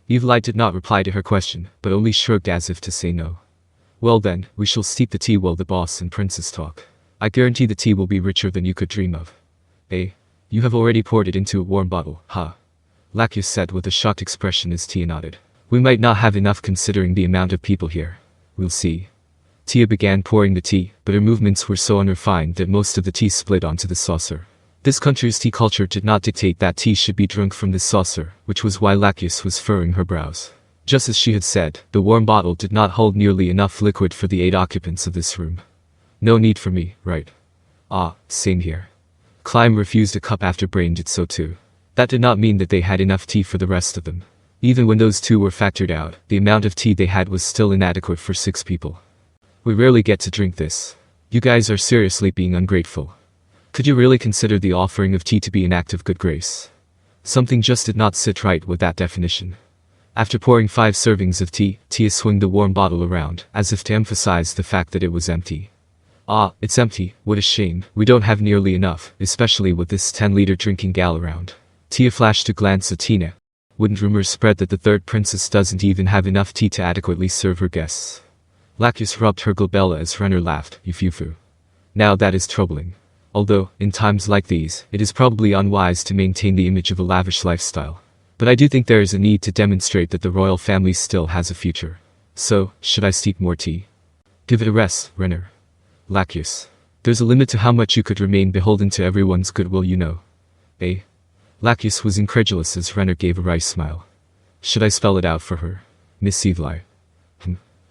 Evelyn did not reply to her question, but only shrugged as if to say no. Well then, we shall steep the tea while the boss and princess talk. I guarantee the tea will be richer than you could dream of. Eh? You have already poured it into a warm bottle, huh? Lacus said with a shocked expression as Tia nodded. We might not have enough considering the amount of people here. We'll see. Tia began pouring the tea, but her movements were so unrefined that most of the tea split onto the saucer. This country's tea culture did not dictate that tea should be drunk from this saucer, which was why Lacus was furrowing her brows. Just as she had said, the warm bottle did not hold nearly enough liquid for the 8 occupants of this room. No need for me, right? Ah, same here. Climb refused a cup after Brain did so too. That did not mean that they had enough tea for the rest of them. Even when those 2 were factored out, the amount of tea they had was still inadequate for 6 people. We rarely get to drink this. You guys are seriously being ungrateful. Could you really consider the offering of tea to be an act of good grace? Something just did not sit right with that definition. After pouring 5 servings of tea, Tia swung the warm bottle around, as if to emphasize the fact that it was empty. Ah, it's empty, what a shame, we don't have nearly enough, especially with this 10-liter drinking gal around. Tia flashed a glance at Tina. Wouldn't rumors spread that the 3rd princess doesn't even have enough tea to adequately serve her guests? Lacus rubbed her glabella as Renner laughed, Yufufu. Now that is troubling. Although, in times like these, it is probably unwise to maintain the image of a lavish lifestyle. But I do think there is a need to demonstrate that the royal family still has a future. So, should I steep more tea? Give it a rest, Renner. Lacus. There's a limit to how much you could remain beholden to everyone's goodwill, you know. Eh? Lacus was incredulous as Renner gave a wry smile. Should I spell it out for her? Miss Evelyn.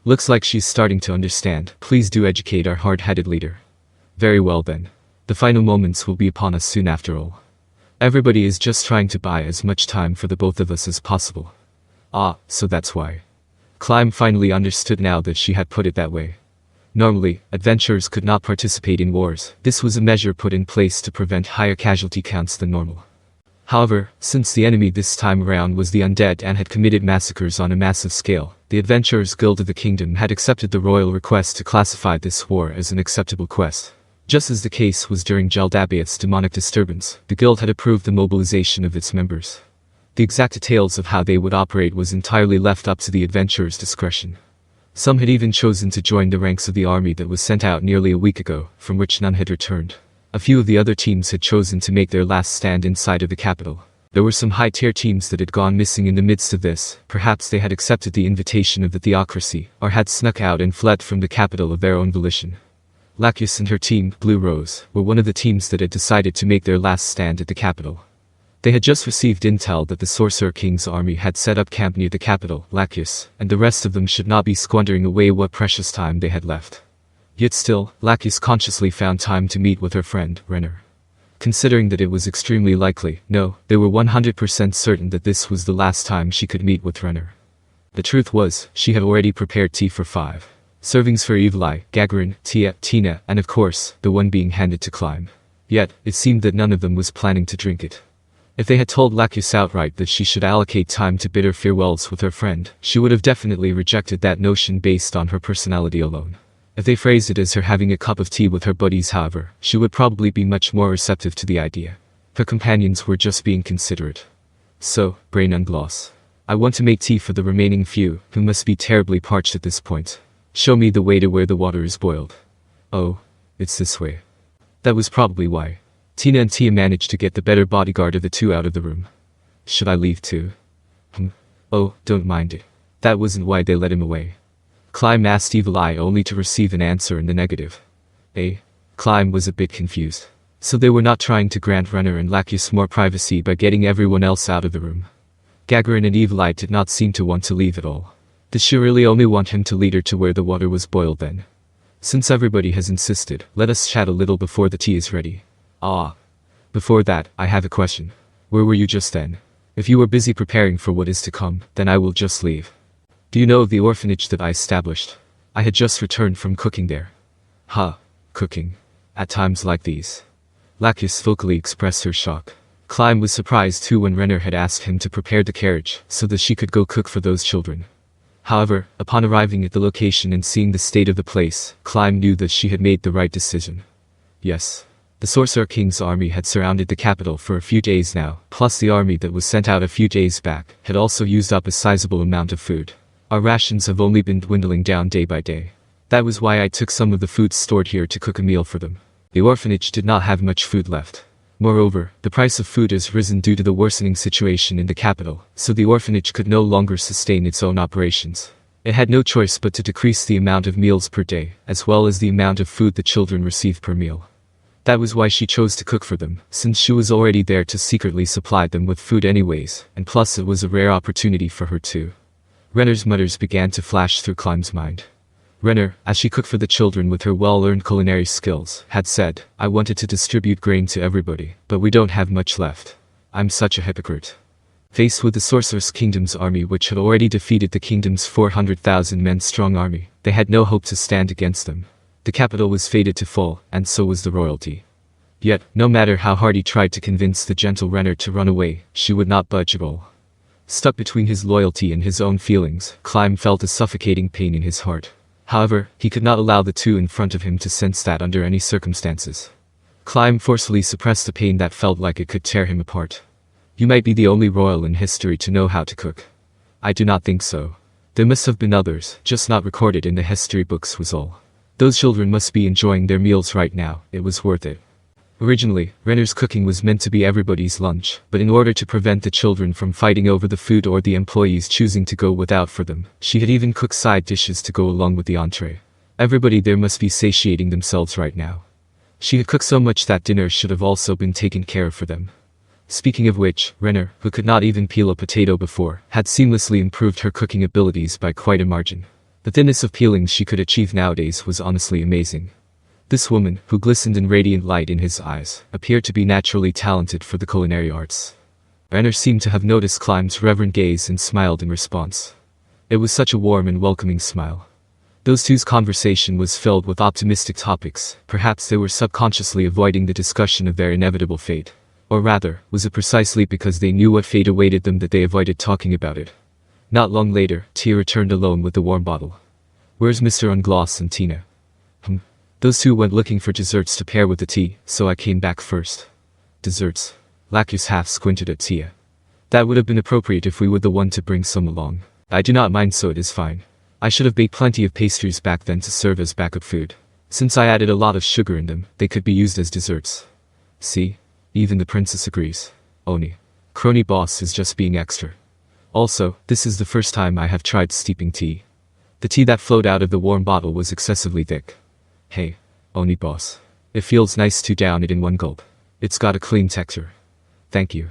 Looks like she's starting to understand. Please do educate our hard-headed leader. Very well then. The final moments will be upon us soon after all. Everybody is just trying to buy as much time for the both of us as possible. Ah, so that's why. Climb finally understood now that she had put it that way. Normally, adventurers could not participate in wars. This was a measure put in place to prevent higher casualty counts than normal. However, since the enemy this time around was the undead and had committed massacres on a massive scale, the Adventurers Guild of the Kingdom had accepted the royal request to classify this war as an acceptable quest. Just as the case was during Jaldabaoth's demonic disturbance, the guild had approved the mobilization of its members. The exact details of how they would operate was entirely left up to the adventurers' discretion. Some had even chosen to join the ranks of the army that was sent out nearly a week ago, from which none had returned. A few of the other teams had chosen to make their last stand inside of the capital. There were some high-tier teams that had gone missing in the midst of this. Perhaps they had accepted the invitation of the theocracy, or had snuck out and fled from the capital of their own volition. Lacus and her team, Blue Rose, were one of the teams that had decided to make their last stand at the capital. They had just received intel that the Sorcerer King's army had set up camp near the capital, Lacus, and the rest of them should not be squandering away what precious time they had left. Yet still, Lacus consciously found time to meet with her friend, Renner. Considering that it was extremely likely, no, they were 100% certain that this was the last time she could meet with Renner. The truth was, she had already prepared tea for 5 servings for Evelyn, Gagarin, Tina, and of course, the one being handed to Climb. Yet, it seemed that none of them was planning to drink it. If they had told Lacus outright that she should allocate time to bid her farewells with her friend, she would have definitely rejected that notion based on her personality alone. If they phrased it as her having a cup of tea with her buddies, however, she would probably be much more receptive to the idea. Her companions were just being considerate. So, Brain and Gloss. I want to make tea for the remaining few, who must be terribly parched at this point. Show me the way to where the water is boiled. Oh, it's this way. That was probably why. Tina and Tia managed to get the better bodyguard of the 2 out of the room. Should I leave too? Oh, don't mind it. That wasn't why they let him away. Climb asked Evelyn only to receive an answer in the negative. Climb was a bit confused. So they were not trying to grant Renner and Lacus more privacy by getting everyone else out of the room. Gagarin and Evelyn did not seem to want to leave at all. Did she really only want him to lead her to where the water was boiled then? Since everybody has insisted, let us chat a little before the tea is ready. Ah. Before that, I have a question. Where were you just then? If you were busy preparing for what is to come, then I will just leave. Do you know of the orphanage that I established? I had just returned from cooking there. Cooking. At times like these. Lacus vocally expressed her shock. Climb was surprised too when Renner had asked him to prepare the carriage, so that she could go cook for those children. However, upon arriving at the location and seeing the state of the place, Climb knew that she had made the right decision. Yes. The Sorcerer King's army had surrounded the capital for a few days now, plus the army that was sent out a few days back had also used up a sizable amount of food. Our rations have only been dwindling down day by day. That was why I took some of the food stored here to cook a meal for them. The orphanage did not have much food left. Moreover, the price of food has risen due to the worsening situation in the capital, so the orphanage could no longer sustain its own operations. It had no choice but to decrease the amount of meals per day, as well as the amount of food the children received per meal. That was why she chose to cook for them, since she was already there to secretly supply them with food anyways, and plus it was a rare opportunity for her too. Renner's mutters began to flash through Climb's mind. Renner, as she cooked for the children with her well-earned culinary skills, had said, "I wanted to distribute grain to everybody, but we don't have much left. I'm such a hypocrite." Faced with the Sorceress Kingdom's army which had already defeated the kingdom's 400,000 men strong army, they had no hope to stand against them. The capital was fated to fall, and so was the royalty. Yet, no matter how hard he tried to convince the gentle Renner to run away, she would not budge at all. Stuck between his loyalty and his own feelings, Climb felt a suffocating pain in his heart. However, he could not allow the two in front of him to sense that under any circumstances. Climb forcefully suppressed the pain that felt like it could tear him apart. "You might be the only royal in history to know how to cook." "I do not think so. There must have been others, just not recorded in the history books was all. Those children must be enjoying their meals right now, it was worth it." Originally, Renner's cooking was meant to be everybody's lunch, but in order to prevent the children from fighting over the food or the employees choosing to go without for them, she had even cooked side dishes to go along with the entree. Everybody there must be satiating themselves right now. She had cooked so much that dinner should have also been taken care of for them. Speaking of which, Renner, who could not even peel a potato before, had seamlessly improved her cooking abilities by quite a margin. The thinness of peelings she could achieve nowadays was honestly amazing. This woman, who glistened in radiant light in his eyes, appeared to be naturally talented for the culinary arts. Renner seemed to have noticed Climb's reverent gaze and smiled in response. It was such a warm and welcoming smile. Those two's conversation was filled with optimistic topics. Perhaps they were subconsciously avoiding the discussion of their inevitable fate. Or rather, was it precisely because they knew what fate awaited them that they avoided talking about it? Not long later, Tia returned alone with the warm bottle. "Where's Mr. Ungloss and Tina?" Those two went looking for desserts to pair with the tea, so I came back first." "Desserts?" Lacus half squinted at Tia. "That would have been appropriate if we were the one to bring some along. I do not mind, so it is fine. I should have baked plenty of pastries back then to serve as backup food. Since I added a lot of sugar in them, they could be used as desserts." "See? Even the princess agrees. Oni. Crony boss is just being extra. Also, this is the first time I have tried steeping tea. The tea that flowed out of the warm bottle was excessively thick. Hey, Oni boss. It feels nice to down it in one gulp. It's got a clean texture. Thank you.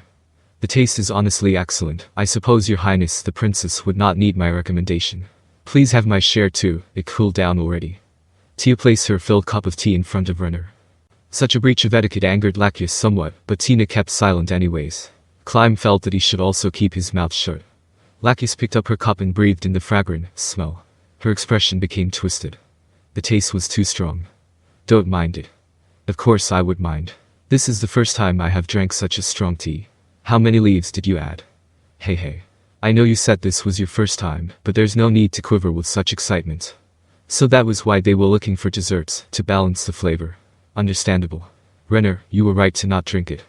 The taste is honestly excellent. I suppose your highness the princess would not need my recommendation. Please have my share too, it cooled down already." Tia placed her filled cup of tea in front of Renner. Such a breach of etiquette angered Lacus somewhat, but Tina kept silent anyways. Climb felt that he should also keep his mouth shut. Lacus picked up her cup and breathed in the fragrant smell. Her expression became twisted. The taste was too strong. "Don't mind it." "Of course I would mind. This is the first time I have drank such a strong tea. How many leaves did you add?" Hey. I know you said this was your first time, but there's no need to quiver with such excitement." So that was why they were looking for desserts, to balance the flavor. Understandable. Renner, you were right to not drink it.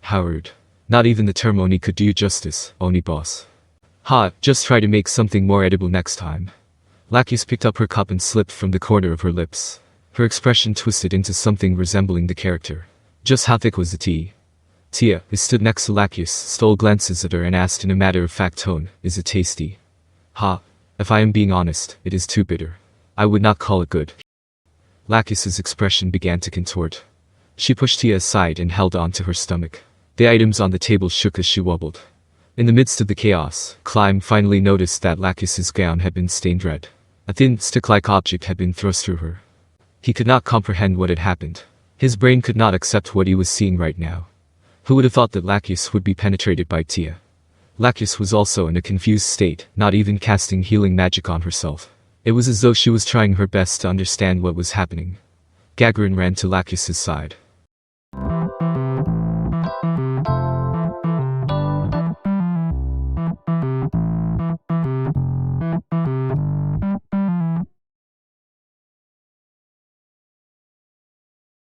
How rude. Not even the term Oni could do you justice, Oni boss. Ha, just try to make something more edible next time. Lacus picked up her cup and slipped from the corner of her lips. Her expression twisted into something resembling the character. Just how thick was the tea? Tia, who stood next to Lacus, stole glances at her and asked in a matter-of-fact tone, "Is it tasty?" "Ha, if I am being honest, it is too bitter. I would not call it good." Lacus's expression began to contort. She pushed Tia aside and held on to her stomach. The items on the table shook as she wobbled. In the midst of the chaos, Climb finally noticed that Lacus's gown had been stained red. A thin, stick-like object had been thrust through her. He could not comprehend what had happened. His brain could not accept what he was seeing right now. Who would have thought that Lacus would be penetrated by Tia? Lacus was also in a confused state, not even casting healing magic on herself. It was as though she was trying her best to understand what was happening. Gagarin ran to Lacus's side.